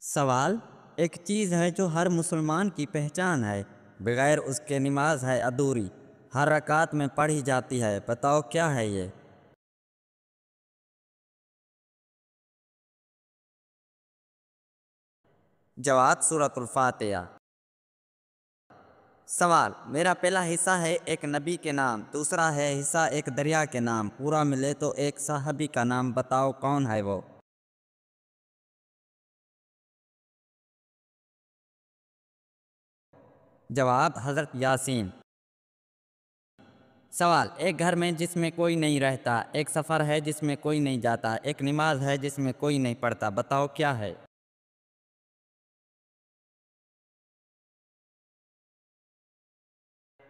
سوال: ایک چیز ہے جو ہر مسلمان کی پہچان ہے، بغیر اس کے نماز ہے ادھوری، ہر رکعت میں پڑھی جاتی ہے، بتاؤ کیا ہے یہ؟ جواب: سورۃ الفاتحہ۔ سوال: میرا پہلا حصہ ہے ایک نبی کے نام، دوسرا ہے حصہ ایک دریا کے نام، پورا ملے تو ایک صحابی کا نام، بتاؤ کون ہے وہ؟ جواب: حضرت یاسین۔ سوال: ایک گھر میں جس میں کوئی نہیں رہتا، ایک سفر ہے جس میں کوئی نہیں جاتا، ایک نماز ہے جس میں کوئی نہیں پڑھتا، بتاؤ کیا ہے؟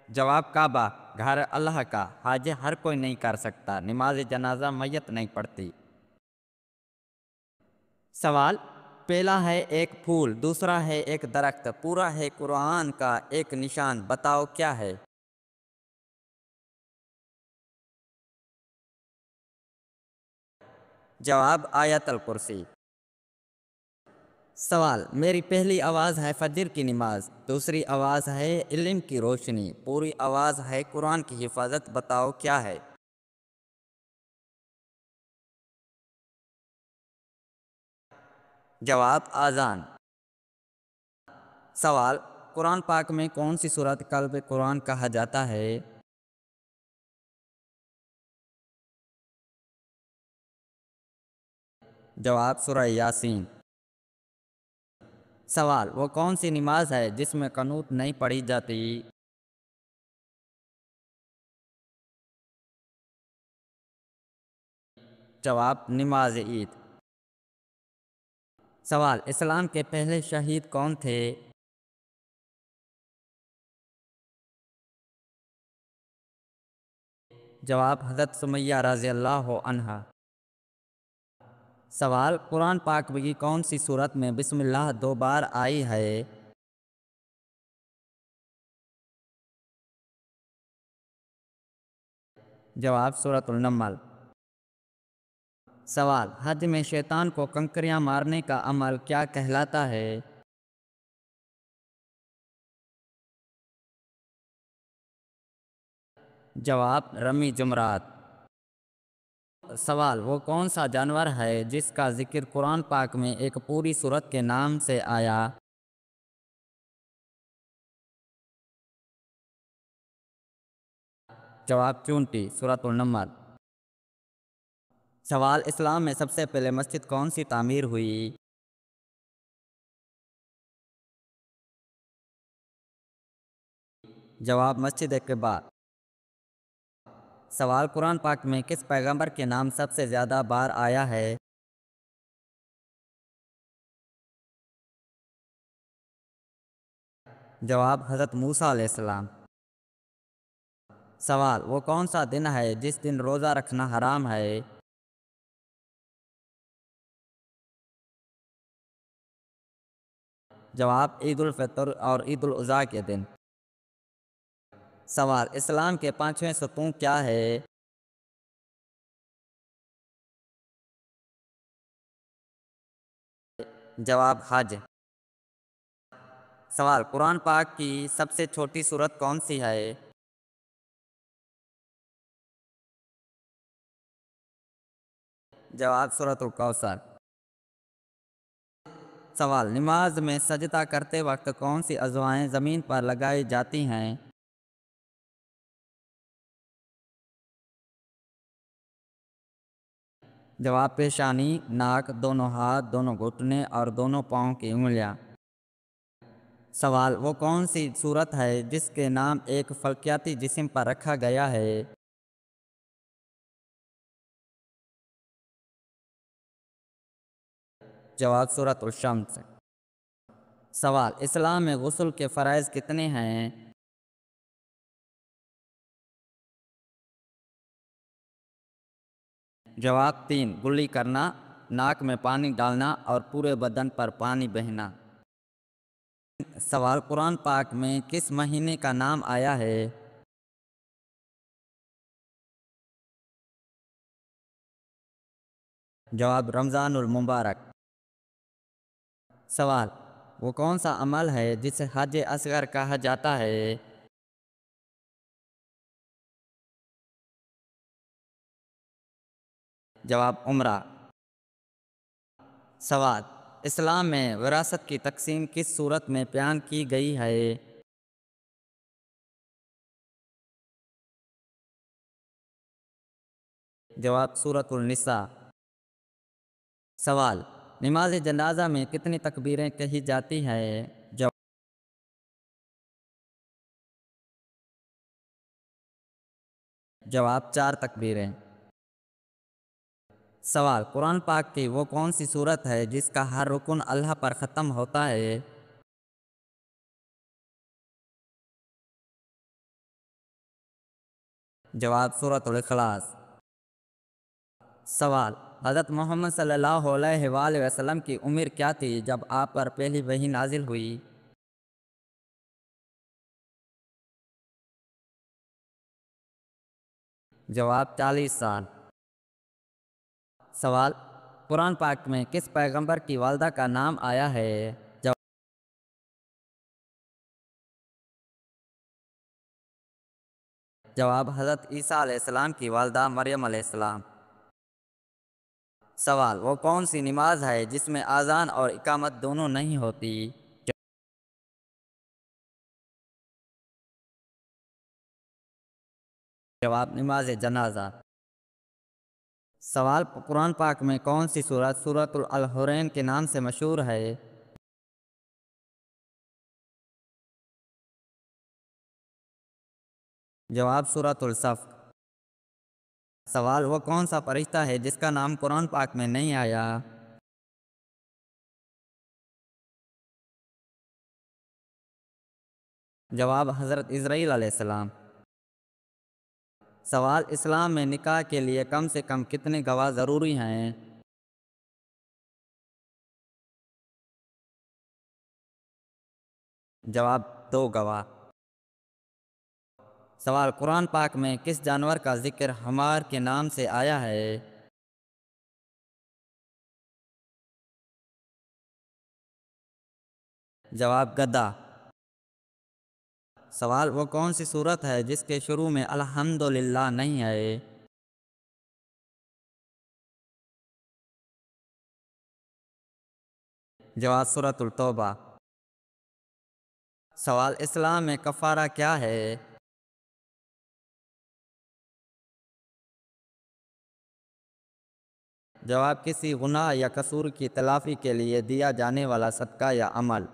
جواب: کعبہ، گھر اللہ کا، حاج ہر کوئی نہیں کر سکتا، نماز جنازہ میت نہیں پڑھتی۔ سوال: پہلا ہے ایک پھول، دوسرا ہے ایک درخت، پورا ہے قرآن کا ایک نشان، بتاؤ کیا ہے؟ جواب: آیت الکرسی۔ سوال: میری پہلی آواز ہے فجر کی نماز، دوسری آواز ہے علم کی روشنی، پوری آواز ہے قرآن کی حفاظت، بتاؤ کیا ہے؟ جواب: آذان۔ سوال: قرآن پاک میں کون سی سورت قلب قرآن کہا جاتا ہے؟ جواب: سورہ یاسین۔ سوال: وہ کون سی نماز ہے جس میں قنوت نہیں پڑھی جاتی؟ جواب: نماز عید۔ سوال: اسلام کے پہلے شہید کون تھے؟ جواب: حضرت سمیہ رضی اللہ عنہا۔ سوال: قرآن پاک کی کون سی سورت میں بسم اللہ 2 بار آئی ہے؟ جواب: سورۃ النمل۔ سوال: حج میں شیطان کو کنکریاں مارنے کا عمل کیا کہلاتا ہے؟ جواب: رمی جمرات۔ سوال: وہ کون سا جانور ہے جس کا ذکر قرآن پاک میں ایک پوری سورت کے نام سے آیا؟ جواب: چونٹی، سورۃ النمل۔ سوال: اسلام میں سب سے پہلے مسجد کون سی تعمیر ہوئی؟ جواب: مسجد قباء۔ سوال: قرآن پاک میں کس پیغمبر کے نام سب سے زیادہ بار آیا ہے؟ جواب: حضرت موسیٰ علیہ السلام۔ سوال: وہ کون سا دن ہے جس دن روزہ رکھنا حرام ہے؟ جواب: عید الفطر اور عید الاضحیٰ کے دن۔ سوال: اسلام کے 5ویں ستون کیا ہے؟ جواب: حج۔ سوال: قرآن پاک کی سب سے چھوٹی سورت کون سی ہے؟ جواب: سورۃ الکوثر۔ سوال: نماز میں سجدہ کرتے وقت کون سی اعضائیں زمین پر لگائی جاتی ہیں؟ جواب: پیشانی، ناک، دونوں ہاتھ، دونوں گھٹنے اور دونوں پاؤں کی انگلیاں۔ سوال: وہ کون سی سورت ہے جس کے نام ایک فلکیاتی جسم پر رکھا گیا ہے؟ جواب: سورۃ الشمس۔ سوال: اسلام میں غسل کے فرائض کتنے ہیں؟ جواب: 3: گلی کرنا، ناک میں پانی ڈالنا اور پورے بدن پر پانی بہنا۔ سوال: قرآن پاک میں کس مہینے کا نام آیا ہے؟ جواب: رمضان المبارک۔ سوال: وہ کون سا عمل ہے جسے حج اصغر کہا جاتا ہے؟ جواب: عمرہ۔ سوال: اسلام میں وراثت کی تقسیم کس صورت میں بیان کی گئی ہے؟ جواب: سورۃ النساء۔ سوال: نماز جنازہ میں کتنی تکبیریں کہی جاتی ہیں؟ جواب: 4 تکبیریں۔ سوال: قرآن پاک کی وہ کون سی صورت ہے جس کا ہر رکن اللہ پر ختم ہوتا ہے؟ جواب: سورۃ الاخلاص۔ سوال: حضرت محمد صلی اللہ علیہ وآلہ وسلم کی عمر کیا تھی جب آپ پر پہلی وحی نازل ہوئی؟ جواب: 40 سال۔ سوال: قرآن پاک میں کس پیغمبر کی والدہ کا نام آیا ہے؟ جواب: حضرت عیسیٰ علیہ السلام کی والدہ مریم علیہ السلام۔ سوال: وہ کون سی نماز ہے جس میں اذان اور اقامت دونوں نہیں ہوتی؟ جواب: نماز جنازہ۔ سوال: قرآن پاک میں کون سی سورت سورۃ الحرین کے نام سے مشہور ہے؟ جواب: سورۃ الصف۔ سوال: وہ کون سا فرشتہ ہے جس کا نام قرآن پاک میں نہیں آیا؟ جواب: حضرت اسرائیل علیہ السلام۔ سوال: اسلام میں نکاح کے لیے کم سے کم کتنے گواہ ضروری ہیں؟ جواب: 2 گواہ۔ سوال: قرآن پاک میں کس جانور کا ذکر حمار کے نام سے آیا ہے؟ جواب: گدھا۔ سوال: وہ کون سی صورت ہے جس کے شروع میں الحمدللہ نہیں ہے؟ جواب: سورۃ التوبہ۔ سوال: اسلام میں کفارہ کیا ہے؟ جواب: کسی گناہ یا قصور کی تلافی کے لیے دیا جانے والا صدقہ یا عمل۔